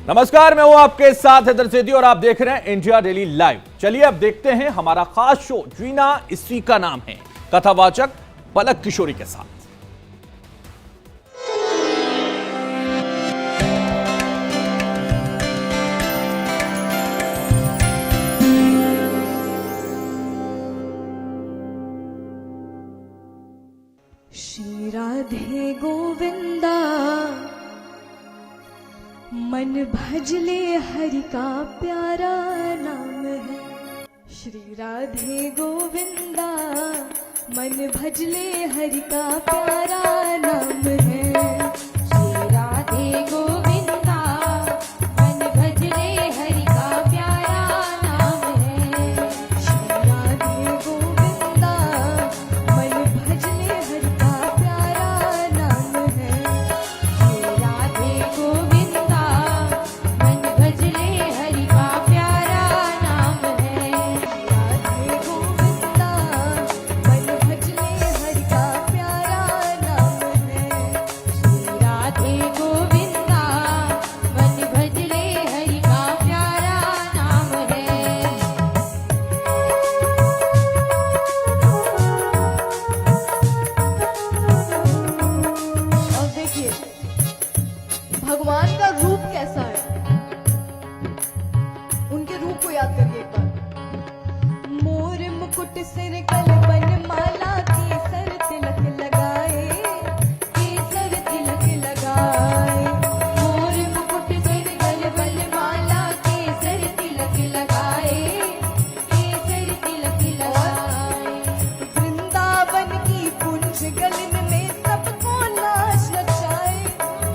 नमस्कार, मैं हूं आपके साथ हैदर सेठी और आप देख रहे हैं इंडिया डेली लाइव। चलिए अब देखते हैं हमारा खास शो जीना इसी का नाम है, कथावाचक पलक किशोरी के साथ। श्री राधे गोविंदा मन भजले हरि का प्यारा नाम है। श्री राधे गोविंदा मन भजले हरि का प्यारा नाम है। श्री राधे गोविंदा मन भजले हरि का प्यारा नाम है। श्री राधे गोविंदा मन भजले हरि का प्यारा नाम है। श्री राधे गोविंदा मन भजले हरि का प्यारा नाम है। राधे गोविंदा मन भजले हरि का प्यारा नाम है। श्री राधे गोविंदा मन भजले हरि का प्यारा नाम है। और देखिए भगवान का रूप कैसा है, उनके रूप को याद करिए एक बार। मोर मुकुट सिर कलबन माला केसर तिलक लगाए, केसर तिलक लगाए। मोर मुकुट सिर कलबन माला केसर तिलक लगाए, केसर तिलक लगाए। वृंदावन की कुंज गलन में सबको नाच नचाए,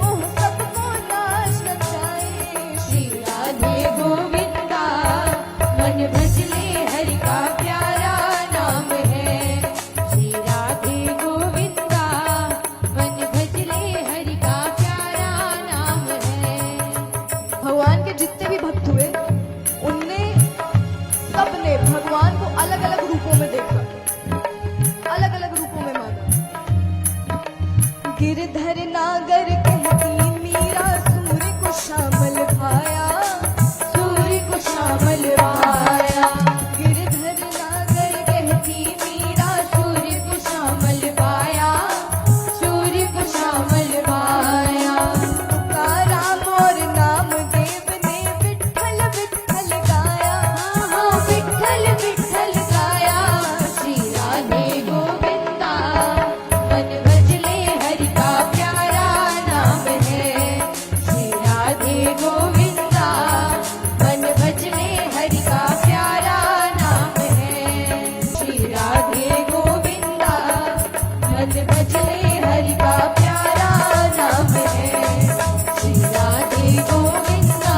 ओह सबको नाच नचाए। श्री राधे गोविंदा मन भजले हरि का प्यारा नाम है। श्री राधे गोविंदा मन भजले हरि का प्यारा नाम है। भगवान के जितने भी भक्त हुए उनने सबने भगवान को अलग अलग रूपों में देखा, अलग अलग रूपों में माना। गिरधर नागर कहती मीरा सूर्य को श्यामल भाया, सूर्य को श्यामल भाया। गिरधर नागर कहती मीरा सूर्य को श्यामल भाया, सूर्य को श्यामल भाया। तुकाराम और नामदेव ने विठ्ठल विठ्ठल गाया, हाँ विठ्ठल विठ्ठल गाया। श्री राधे गोविंदा मन भजले हरि का प्यारा नाम है। श्री राधे गोविंदा मन भजले हरि का प्यारा नाम है। श्री राधे गोविंदा मन भजले हरि का प्यारा नाम है। श्री राधे गोविंदा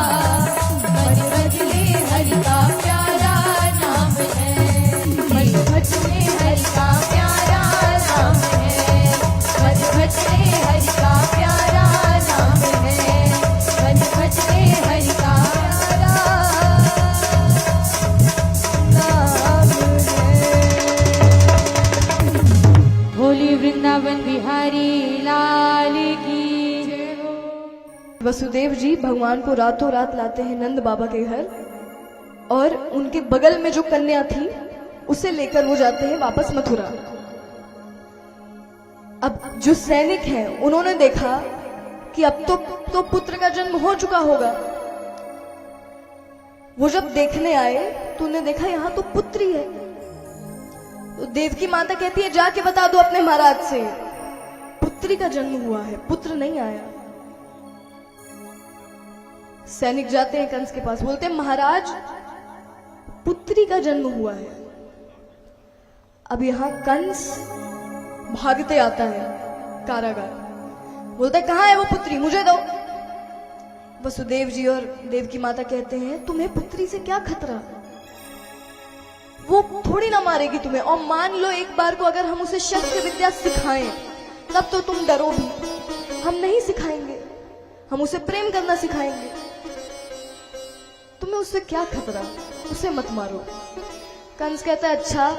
मन भजले हरि का प्यारा नाम है। मन भजले हरि का प्यारा नाम है। मन भजले हरि का प्यारा नाम है। मन भजले हरि का प्यारा नाम है। होली वृंदावन बिहारी लाल की जय हो। वसुदेव जी भगवान को रातों रात लाते हैं नंद बाबा के घर, और उनके बगल में जो कन्या थी उसे लेकर वो जाते हैं वापस मथुरा। अब जो सैनिक हैं उन्होंने देखा कि अब तो पुत्र का जन्म हो चुका होगा। वो जब देखने आए तो उन्हें देखा यहाँ तो पुत्री है। तो देवकी माता कहती है जाके बता दो अपने महाराज से पुत्री का जन्म हुआ है, पुत्र नहीं आया। सैनिक जाते हैं कंस के पास, बोलते हैं महाराज पुत्री का जन्म हुआ है। अब यहां कंस भागते आता है कारागार, बोलता है कहां है वो पुत्री, मुझे दो। वसुदेव जी और देवकी माता कहते हैं तुम्हें पुत्री से क्या खतरा, वो थोड़ी ना मारेगी तुम्हें, और मान लो एक बार को अगर हम उसे शस्त्र विद्या सिखाएं तब तो तुम डरो भी, हम नहीं सिखाएंगे, हम उसे प्रेम करना सिखाएंगे, तुम्हें उससे क्या खतरा, उसे मत मारो। कंस कहता है अच्छा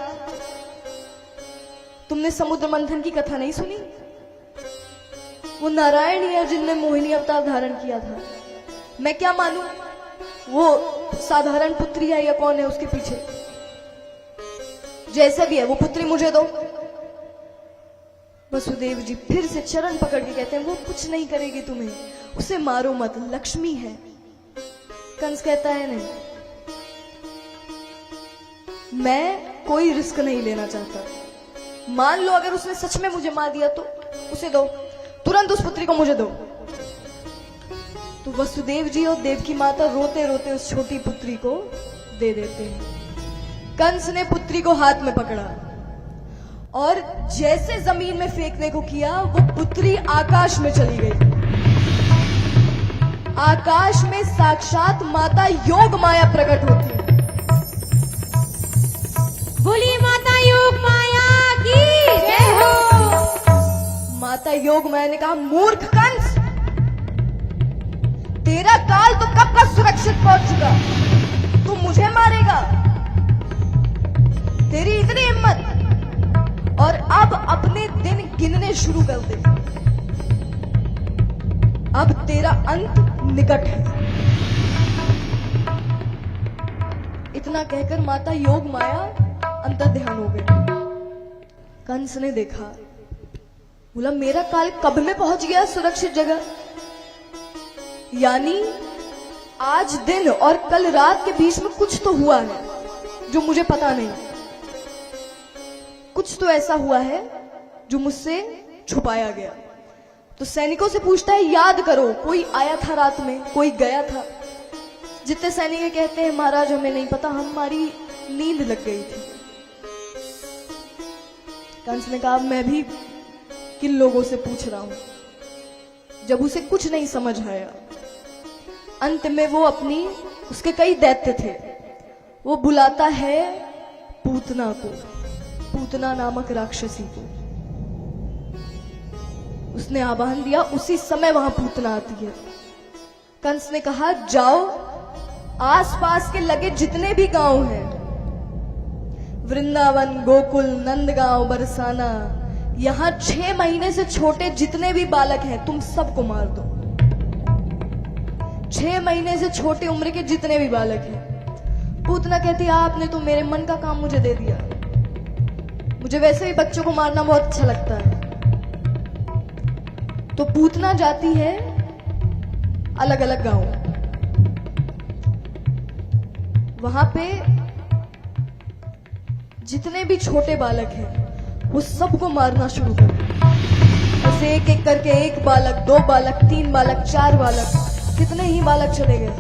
तुमने समुद्र मंथन की कथा नहीं सुनी, वो नारायण ही है जिनने मोहिनी अवतार धारण किया था। मैं क्या मानूं वो साधारण पुत्री है या कौन है उसके पीछे, जैसा भी है वो पुत्री मुझे दो। वसुदेव जी फिर से चरण पकड़ के कहते हैं वो कुछ नहीं करेगी तुम्हें, उसे मारो मत, लक्ष्मी है। कंस कहता है नहीं, मैं कोई रिस्क नहीं लेना चाहता। मान लो अगर उसने सच में मुझे मार दिया तो उसे दो, तुरंत उस पुत्री को मुझे दो। तो वसुदेव जी और देवकी माता रोते रोते उस छोटी पुत्री को दे देते हैं। कंस ने पुत्री को हाथ में पकड़ा और जैसे जमीन में फेंकने को किया वो पुत्री आकाश में चली गई। आकाश में साक्षात माता योग माया प्रकट होती है। बोलिए माता योग माया की जय हो। माता योग माया ने कहा, मूर्ख कंस, तेरा काल तो कब का सुरक्षित पहुंच चुका, तू मुझे मारेगा, तेरी इतनी हिम्मत, और अब अपने दिन गिनने शुरू कर दे, अब तेरा अंत निकट है। इतना कहकर माता योग माया अंतर्ध्यान हो गई। कंस ने देखा, बोला मेरा काल कब में पहुंच गया सुरक्षित जगह, यानी आज दिन और कल रात के बीच में कुछ तो हुआ है जो मुझे पता नहीं, कुछ तो ऐसा हुआ है जो मुझसे छुपाया गया। तो सैनिकों से पूछता है, याद करो कोई आया था रात में, कोई गया था। जितने सैनिक कहते हैं महाराज हमें नहीं पता, हमारी नींद लग गई थी। कंस ने कहा, मैं भी किन लोगों से पूछ रहा हूं। जब उसे कुछ नहीं समझ आया, अंत में वो अपनी, उसके कई दैत्य थे, वो बुलाता है पूतना को, पूतना नामक राक्षसी को। उसने आह्वान दिया, उसी समय वहां पूतना आती है। कंस ने कहा, जाओ आसपास के लगे जितने भी गांव हैं, वृंदावन, गोकुल, नंदगांव, बरसाना, यहां 6 महीने से छोटे जितने भी बालक हैं तुम सबको मार दो। 6 महीने से छोटे उम्र के जितने भी बालक हैं। पूतना कहती है, आपने तो मेरे मन का काम मुझे दे दिया, मुझे वैसे भी बच्चों को मारना बहुत अच्छा लगता है। तो पूतना जाती है अलग अलग गांव, वहां पे जितने भी छोटे बालक हैं वो सबको मारना शुरू कर दिया। ऐसे एक एक करके 1 बालक, 2 बालक, 3 बालक, 4 बालक, कितने ही बालक चले गए।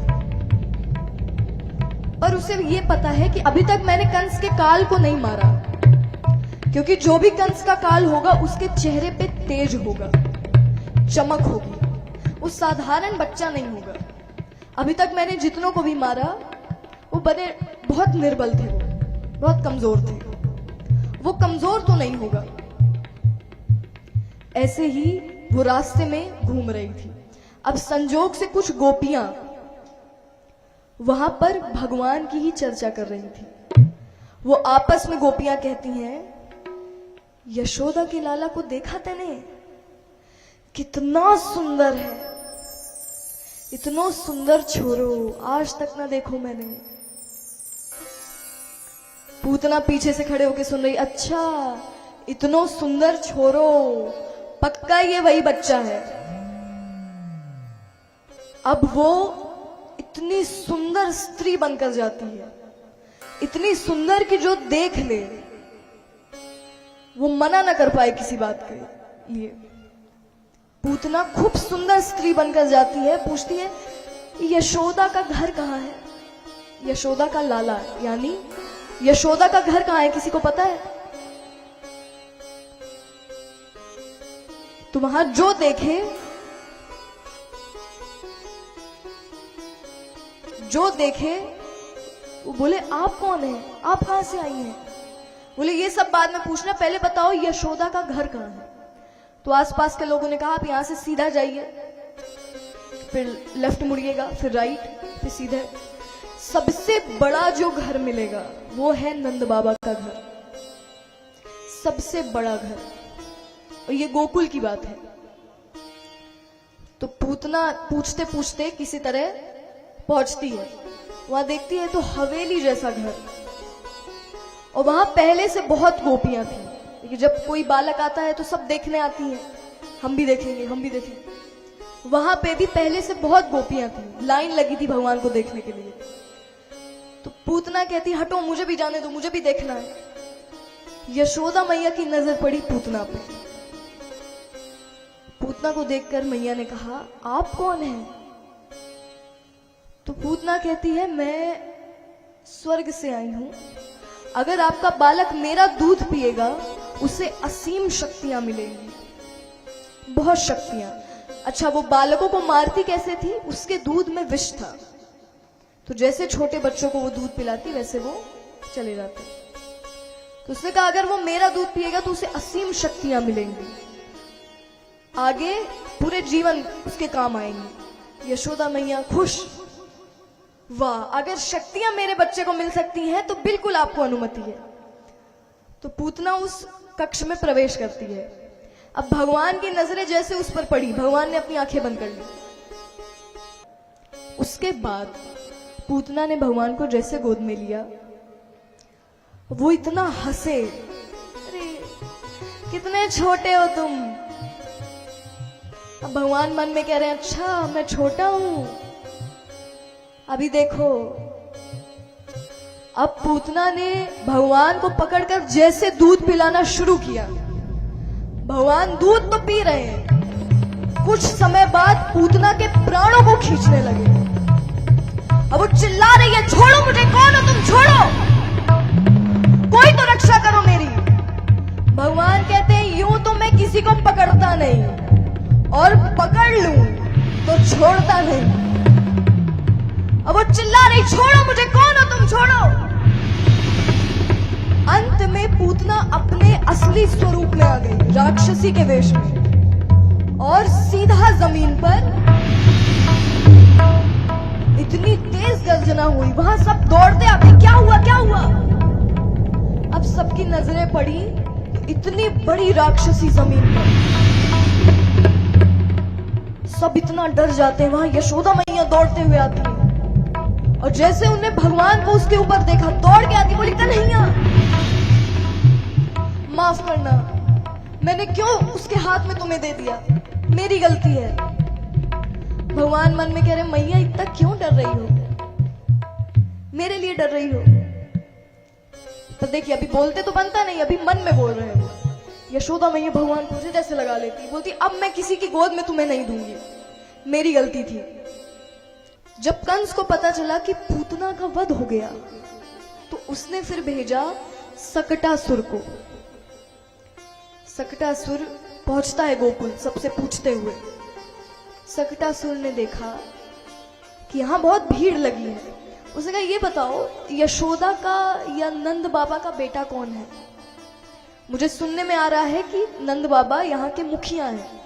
और उसे ये पता है कि अभी तक मैंने कंस के काल को नहीं मारा, क्योंकि जो भी कंस का काल होगा उसके चेहरे पे तेज होगा, चमक होगी, वो साधारण बच्चा नहीं होगा। अभी तक मैंने जितनों को भी मारा वो बड़े बहुत निर्बल थे, वो बहुत कमजोर थे, वो कमजोर तो नहीं होगा। ऐसे ही वो रास्ते में घूम रही थी। अब संजोग से कुछ गोपियां वहां पर भगवान की ही चर्चा कर रही थी। वो आपस में गोपियां कहती हैं, यशोदा के लाला को देखा तूने, कितना सुंदर है, इतना सुंदर छोरो आज तक ना देखो मैंने। पूतना पीछे से खड़े होके सुन रही, अच्छा इतना सुंदर छोरो, पक्का ये वही बच्चा है। अब वो इतनी सुंदर स्त्री बनकर जाती है, इतनी सुंदर कि जो देख ले वो मना ना कर पाए किसी बात के लिए। पूतना खूब सुंदर स्त्री बनकर जाती है, पूछती है यशोदा का घर कहाँ है, यशोदा का लाला यानी यशोदा का घर कहाँ है, किसी को पता है? तो वहां जो देखे, जो देखे वो बोले, आप कौन है, आप कहां से आई हैं? बोले ये सब बाद में पूछना, पहले बताओ यशोदा का घर कहाँ है। तो आसपास के लोगों ने कहा, आप यहां से सीधा जाइए, फिर लेफ्ट मुड़िएगा, फिर राइट, फिर सीधे, सबसे बड़ा जो घर मिलेगा वो है नंद बाबा का घर, सबसे बड़ा घर। और ये गोकुल की बात है। तो पूतना पूछते पूछते किसी तरह पहुंचती है, वहां देखती है तो हवेली जैसा घर, और वहां पहले से बहुत गोपियां थी। देखिए जब कोई बालक आता है तो सब देखने आती हैं, हम भी देखेंगे हम भी देखेंगे। वहां पे भी पहले से बहुत गोपियां थी, लाइन लगी थी भगवान को देखने के लिए। तो पूतना कहती हटो, मुझे भी जाने दो, मुझे भी देखना है। यशोदा मैया की नजर पड़ी पूतना पे। पूतना को देखकर मैया ने कहा आप कौन हैं? तो पूतना कहती है मैं स्वर्ग से आई हूं, अगर आपका बालक मेरा दूध पिएगा उसे असीम शक्तियां मिलेंगी, बहुत शक्तियां। अच्छा, वो बालकों को मारती कैसे थी? उसके दूध में विष था, तो जैसे छोटे बच्चों को वो दूध पिलाती वैसे वो चले जाते। तो उसने कहा अगर वो मेरा दूध पिएगा तो उसे असीम शक्तियां मिलेंगी, आगे पूरे जीवन उसके काम आएंगी। यशोदा मैया खुश, वाह, अगर शक्तियां मेरे बच्चे को मिल सकती हैं तो बिल्कुल आपको अनुमति है। तो पूतना उस कक्ष में प्रवेश करती है। अब भगवान की नजरें जैसे उस पर पड़ी, भगवान ने अपनी आंखें बंद कर ली। उसके बाद पूतना ने भगवान को जैसे गोद में लिया, वो इतना हंसे, अरे कितने छोटे हो तुम। अब भगवान मन में कह रहे हैं अच्छा मैं छोटा हूं, अभी देखो। अब पूतना ने भगवान को पकड़कर जैसे दूध पिलाना शुरू किया। भगवान दूध तो पी रहे हैं, कुछ समय बाद पूतना के प्राणों को खींचने लगे। अब वो चिल्ला रही है छोड़ो मुझे, कौन हो तुम, छोड़ो, कोई तो रक्षा करो मेरी। भगवान कहते हैं यूं तो मैं किसी को पकड़ता नहीं, और पकड़ लूं तो छोड़ता नहीं। अब वो चिल्ला रही छोड़ो मुझे, कौन हो तुम, छोड़ो। अंत में पूतना अपने असली स्वरूप में आ गई, राक्षसी के वेश में, और सीधा जमीन पर इतनी तेज गर्जना हुई, वहां सब दौड़ते आते क्या हुआ क्या हुआ। अब सबकी नजरें पड़ी तो इतनी बड़ी राक्षसी जमीन पर, सब इतना डर जाते हैं। वहां यशोदा मैया दौड़ते हुए आती है, और जैसे उन्हें भगवान को उसके ऊपर देखा दौड़ के आती, बोली कन्हैया माफ करना, मैंने क्यों उसके हाथ में तुम्हें दे दिया, मेरी गलती है। भगवान मन में कह रहे मैया इतना क्यों डर रही हो, मेरे लिए डर रही हो। तो देखिए अभी बोलते तो बनता नहीं, अभी मन में बोल रहे हो। यशोदा मैया भगवान को हृदय से लगा लेती, बोलती अब मैं किसी की गोद में तुम्हें नहीं दूंगी, मेरी गलती थी। जब कंस को पता चला कि पूतना का वध हो गया तो उसने फिर भेजा सकटासुर को। सकटासुर पहुंचता है गोकुल सबसे पूछते हुए। सकटासुर ने देखा कि यहां बहुत भीड़ लगी है, उसने कहा ये बताओ यशोदा का या नंद बाबा का बेटा कौन है? मुझे सुनने में आ रहा है कि नंद बाबा यहाँ के मुखिया हैं।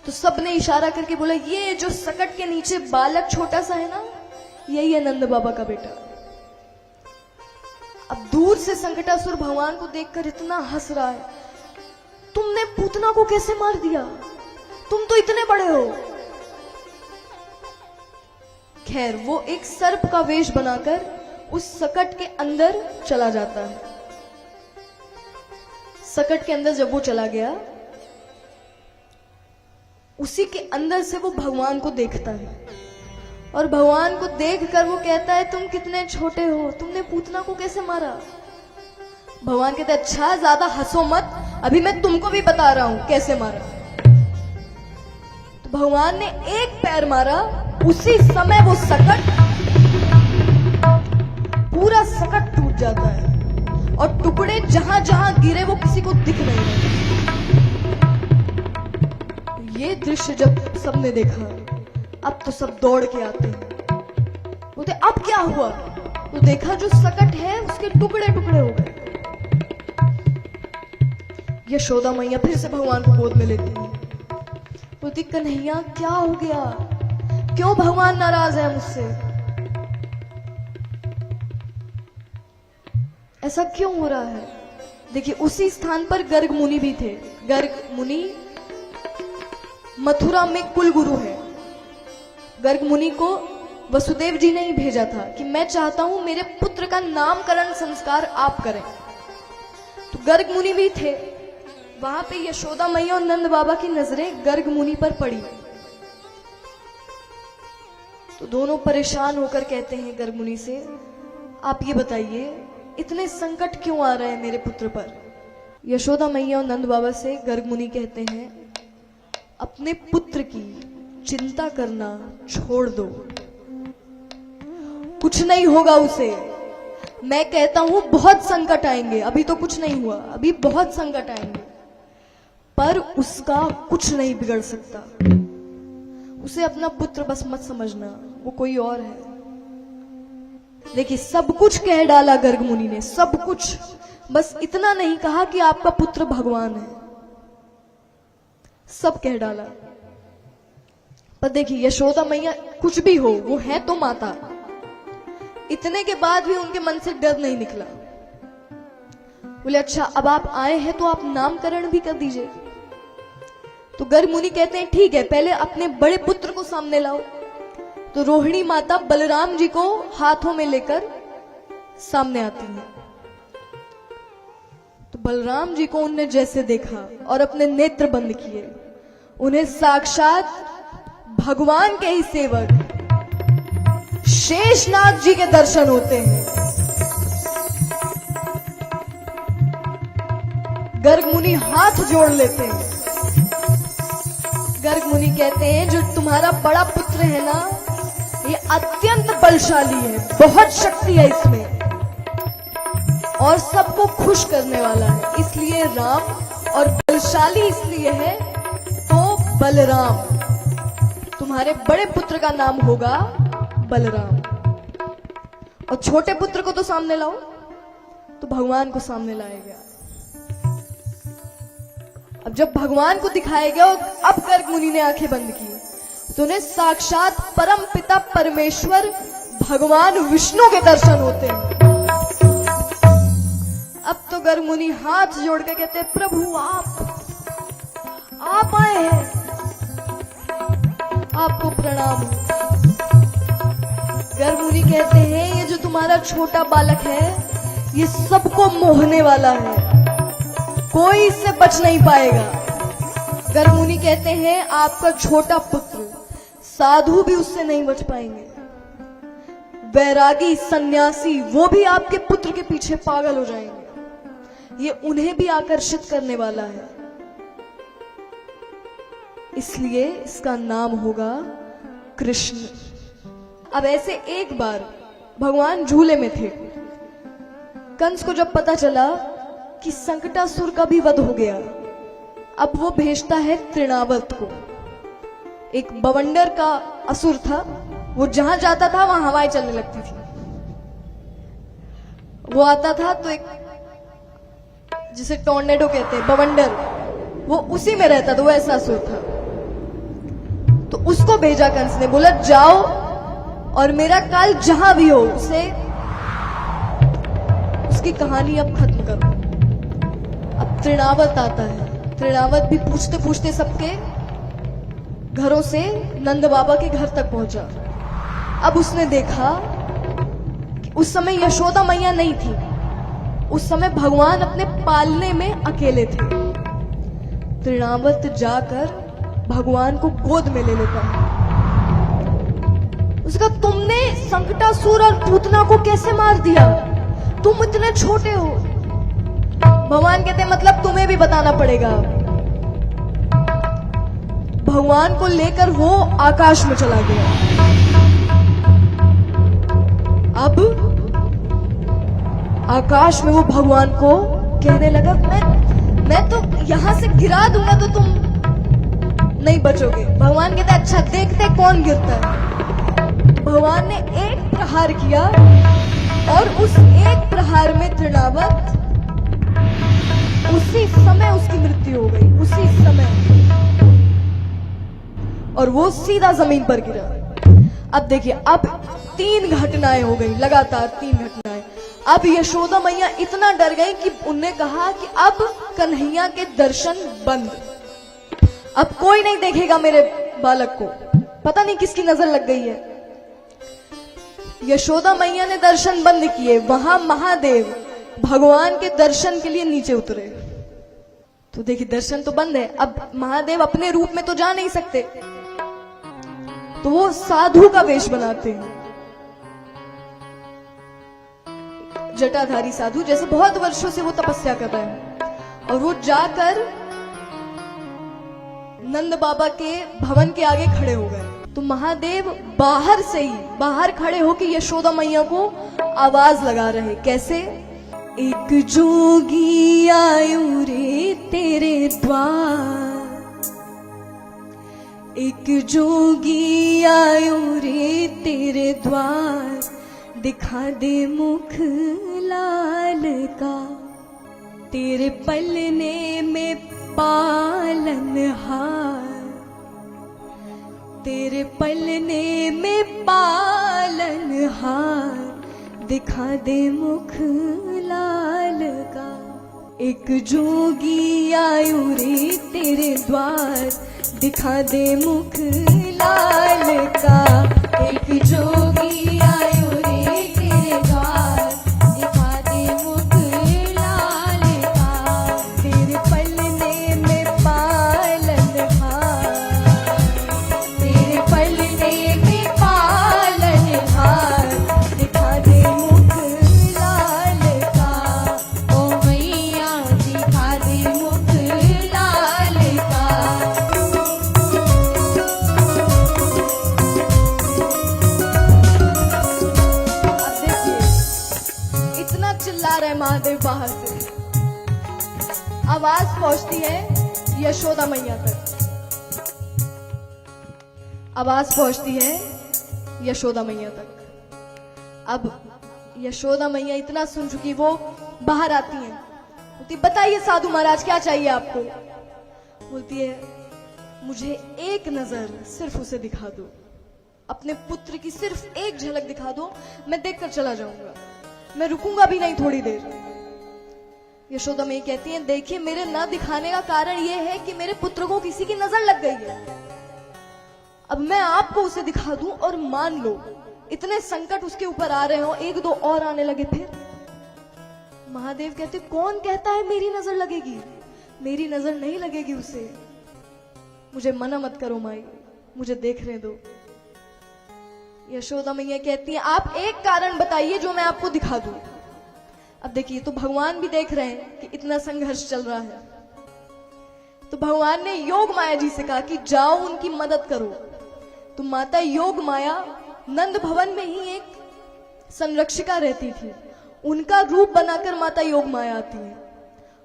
तो सबने इशारा करके बोला ये जो सकट के नीचे बालक छोटा सा है ना, यही है नंद बाबा का बेटा। अब दूर से संकटासुर भगवान को देखकर इतना हंस रहा है, तुमने पूतना को कैसे मार दिया, तुम तो इतने बड़े हो। खैर वो एक सर्प का वेश बनाकर उस सकट के अंदर चला जाता है। सकट के अंदर जब वो चला गया, उसी के अंदर से वो भगवान को देखता है, और भगवान को देखकर वो कहता है तुम कितने छोटे हो, तुमने पूतना को कैसे मारा? भगवान कहते अच्छा ज्यादा हंसो मत, अभी मैं तुमको भी बता रहा हूं कैसे मारा। तो भगवान ने एक पैर मारा, उसी समय वो सकट, पूरा सकट टूट जाता है, और टुकड़े जहां जहां गिरे वो किसी को दिख नहीं रहे। ये दृश्य जब सबने देखा, अब तो सब दौड़ के आते हैं, बोलते अब क्या हुआ? तो देखा जो सकट है उसके टुकड़े टुकड़े हो गए। यशोदा मैया फिर से भगवान को गोद में लेती है, बोलती कन्हैया क्या हो गया, क्यों भगवान नाराज है मुझसे, ऐसा क्यों हो रहा है? देखिए उसी स्थान पर गर्ग मुनि भी थे। गर्ग मुनि मथुरा में कुल गुरु है, गर्ग मुनि को वसुदेव जी ने ही भेजा था कि मैं चाहता हूं मेरे पुत्र का नामकरण संस्कार आप करें। तो गर्ग मुनि भी थे वहां पे। यशोदा मैया और नंद बाबा की नजरें गर्ग मुनि पर पड़ी तो दोनों परेशान होकर कहते हैं गर्ग मुनि से, आप ये बताइए इतने संकट क्यों आ रहे हैं मेरे पुत्र पर। यशोदा मैया और नंद बाबा से गर्ग मुनि कहते हैं, अपने पुत्र की चिंता करना छोड़ दो, कुछ नहीं होगा उसे। मैं कहता हूं बहुत संकट आएंगे, अभी तो कुछ नहीं हुआ, अभी बहुत संकट आएंगे, पर उसका कुछ नहीं बिगड़ सकता। उसे अपना पुत्र बस मत समझना, वो कोई और है। देखिए सब कुछ कह डाला गर्ग मुनि ने, सब कुछ, बस इतना नहीं कहा कि आपका पुत्र भगवान है। सब कह डाला। पर देखिए यशोदा मैया कुछ भी हो वो है तो माता, इतने के बाद भी उनके मन से डर नहीं निकला। बोले अच्छा अब आप आए हैं तो आप नामकरण भी कर दीजिए। तो गर्ग मुनि कहते हैं ठीक है, पहले अपने बड़े पुत्र को सामने लाओ। तो रोहिणी माता बलराम जी को हाथों में लेकर सामने आती है। तो बलराम जी को उनने जैसे देखा और अपने नेत्र बंद किए, उन्हें साक्षात भगवान के ही सेवक शेषनाग जी के दर्शन होते हैं। गर्ग मुनि हाथ जोड़ लेते हैं। गर्ग मुनि कहते हैं जो तुम्हारा बड़ा पुत्र है ना, ये अत्यंत बलशाली है, बहुत शक्ति है इसमें और सबको खुश करने वाला है, इसलिए राम, और बलशाली इसलिए है तो बलराम। तुम्हारे बड़े पुत्र का नाम होगा बलराम। और छोटे पुत्र को तो सामने लाओ। तो भगवान को सामने लाया गया। अब जब भगवान को दिखाया गया, अब गर्ग मुनि ने आंखें बंद की तो उन्हें साक्षात परम पिता परमेश्वर भगवान विष्णु के दर्शन होते हैं। अब तो गर्ग मुनि हाथ जोड़ के कहते हैं, प्रभु आप आए हैं, आपको प्रणाम। गर्ग मुनि कहते हैं ये जो तुम्हारा छोटा बालक है ये सबको मोहने वाला है, कोई इससे बच नहीं पाएगा। गर्ग मुनि कहते हैं आपका छोटा पुत्र, साधु भी उससे नहीं बच पाएंगे, वैरागी सन्यासी वो भी आपके पुत्र के पीछे पागल हो जाएंगे, ये उन्हें भी आकर्षित करने वाला है, इसलिए इसका नाम होगा कृष्ण। अब ऐसे एक बार भगवान झूले में थे। कंस को जब पता चला कि संकटासुर का भी वध हो गया, अब वो भेजता है तृणावर्त को। एक बवंडर का असुर था, वो जहां जाता था वहां हवाएं चलने लगती थी। वो आता था तो एक जिसे टॉर्नेडो कहते हैं, बवंडर, वो उसी में रहता था, वो ऐसा असुर था। तो उसको भेजा कंस ने, बोला जाओ और मेरा काल जहां भी हो उसे, उसकी कहानी अब खत्म करो। अब तृणावर्त आता है। तृणावर्त भी पूछते पूछते सबके घरों से नंद बाबा के घर तक पहुंचा। अब उसने देखा कि उस समय यशोदा मैया नहीं थी, उस समय भगवान अपने पालने में अकेले थे। तृणावर्त जाकर भगवान को गोद में ले लेता है। उसका तुमने संकटासुर और पूतना को कैसे मार दिया, तुम इतने छोटे हो। भगवान कहते मतलब तुम्हें भी बताना पड़ेगा। भगवान को लेकर वो आकाश में चला गया। अब आकाश में वो भगवान को कहने लगा, मैं तो यहां से गिरा दूंगा तो तुम नहीं बचोगे। भगवान कहते अच्छा देखते कौन गिरता है। भगवान ने एक प्रहार किया और उस एक प्रहार में तृणावर्त, उसी समय उसकी मृत्यु हो गई, उसी समय, और वो सीधा जमीन पर गिरा। अब देखिए, अब 3 घटनाएं हो गई, लगातार 3 घटनाएं। अब यशोदा मैया इतना डर गई कि उनने कहा कि अब कन्हैया के दर्शन बंद, अब कोई नहीं देखेगा मेरे बालक को। पता नहीं किसकी नजर लग गई है। यशोदा मैया ने दर्शन बंद किए, वहां महादेव भगवान के दर्शन के लिए नीचे उतरे। तो देखिए दर्शन तो बंद है, अब महादेव अपने रूप में तो जा नहीं सकते, तो वो साधु का वेश बनाते हैं, जटाधारी साधु, जैसे बहुत वर्षों से वो तपस्या कर रहे हैं। और वो जाकर नंद बाबा के भवन के आगे खड़े हो गए। तो महादेव बाहर से ही बाहर खड़े होकर यशोदा मैया को आवाज लगा रहे। कैसे? एक जोगी आयु रे तेरे द्वार, एक जोगी आयु रे तेरे द्वार, दिखा दे मुख लाल का, तेरे पलने में पालनहार, तेरे पलने में पालनहार, दिखा दे मुख लाल का। एक जोगी आयु रे तेरे द्वार, दिखा दे मुख लाल का, एक जोगी आयु रे तेरे द्वार, दिखा दे मुख लाल का, तेरे पलने में पालनहार, तेरे पलने में पालनहार, दिखा दे मुख लाल का। ओ मैया दिखा दे मुख लाल का। अब देखिए इतना चिल्ला रहे महादेव बाहर से, आवाज पहुंचती है यशोदा मैया तक, आवाज पहुंचती है यशोदा मैया तक। अब यशोदा मैया इतना सुन चुकी, वो बाहर आती हैं, बोलती बताइए साधु महाराज क्या चाहिए आपको। बोलती है मुझे एक नजर सिर्फ उसे दिखा दो, अपने पुत्र की सिर्फ एक झलक दिखा दो, मैं देखकर चला जाऊंगा, मैं रुकूंगा भी नहीं थोड़ी देर। यशोदा मैया कहती है देखिए मेरे न दिखाने का कारण यह है कि मेरे पुत्र को किसी की नजर लग गई है, अब मैं आपको उसे दिखा दूं और मान लो इतने संकट उसके ऊपर आ रहे हो, एक दो और आने लगे फिर। महादेव कहते कौन कहता है मेरी नजर लगेगी, मेरी नजर नहीं लगेगी उसे, मुझे मना मत करो माई, मुझे देखने दो। यशोदा मैया कहती है आप एक कारण बताइए जो मैं आपको दिखा दूं। अब देखिए तो भगवान भी देख रहे हैं कि इतना संघर्ष चल रहा है, तो भगवान ने योग माया जी से कहा कि जाओ उनकी मदद करो। तो माता योग माया नंद भवन में ही एक संरक्षिका रहती थी, उनका रूप बनाकर माता योग माया आती है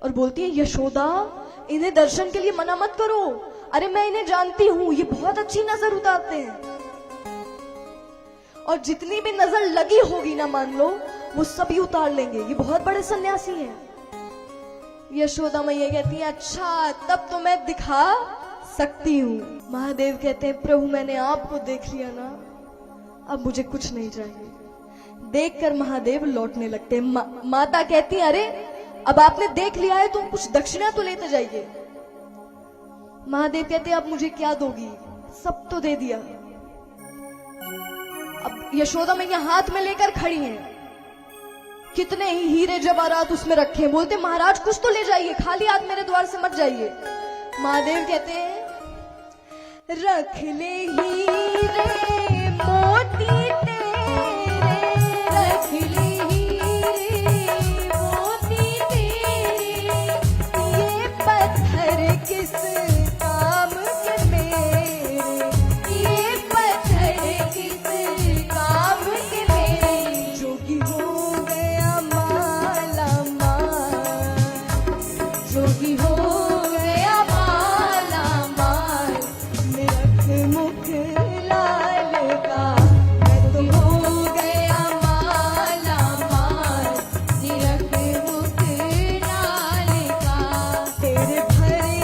और बोलती है यशोदा इन्हें दर्शन के लिए मना मत करो, अरे मैं इन्हें जानती हूं, ये बहुत अच्छी नजर उतारते हैं, और जितनी भी नजर लगी होगी ना मान लो वो सभी उतार लेंगे, ये बहुत बड़े सन्यासी हैं। यशोदा मैया कहती है अच्छा तब तो मैं दिखा सकती हूँ। महादेव कहते हैं प्रभु मैंने आपको देख लिया ना, अब मुझे कुछ नहीं चाहिए। देखकर महादेव लौटने लगते हैं। माता कहती है अरे अब आपने देख लिया है तो कुछ दक्षिणा तो लेते जाइए। महादेव कहते हैं अब मुझे क्या दोगी, सब तो दे दिया। अब यशोदा मैया हाथ में लेकर खड़ी हैं, कितने ही हीरे जवाहरात उसमें रखे हैं, बोलते महाराज कुछ तो ले जाइए, खाली हाथ मेरे द्वार से मत जाइए। महादेव कहते हैं रख ले हीरे मोती तेरे, रख ले हीरे मोती तेरे, ये पत्थर किस काम के मेरे, ये पत्थर किस काम के मेरे, जोगी हो गया माला माल, जोगी हो गया माला माल, निरख मुख लाल का, मैं तो हो गया माला माल, निरख मुख लाल का, तेरे भरे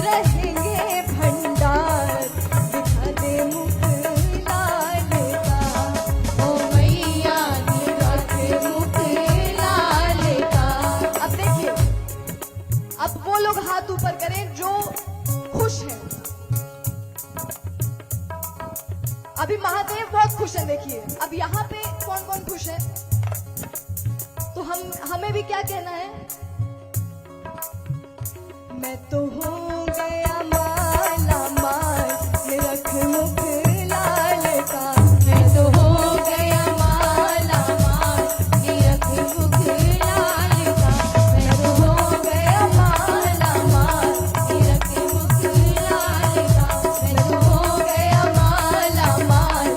रहेंगे भंडार, दिखा दे मुख लाल का। ओ मैया निरख मुख लाल का। अब देखिए अब वो लोग हाथ ऊपर करें जो खुश हैं। अभी महादेव बहुत खुश हैं, देखिए। अब यहाँ पे कौन कौन खुश है, तो हमें भी क्या कहना है? मैं तो हो गया माला माल, रख मुख लाल का। मैं तो हो गया माला माल, रख मुख लाल का। मैं तो हो गया माला माल, रख मुख लाल का। मैं तो हो गया माला माल,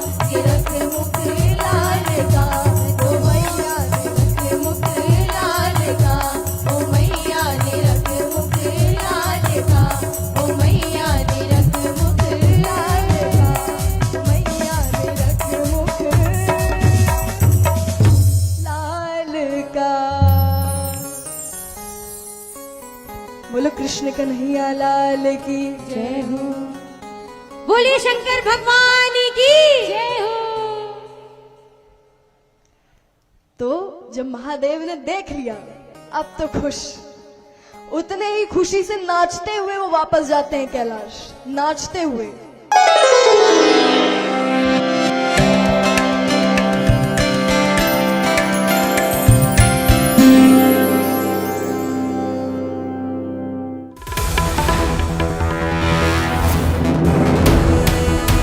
रख मुख लाल का। ओ मैया रख मुख लाल का, ओ मैया रख मुख लाल का, ओ मैया रख मुख लाल का, मैया रख मुख लाल का। बोलो कृष्ण कन्हैया लाल की जय हो। बोलिए शंकर भगवान की जय हो। तो जब महादेव ने देख लिया, अब तो खुश, उतने ही खुशी से नाचते हुए वो वापस जाते हैं कैलाश, नाचते हुए।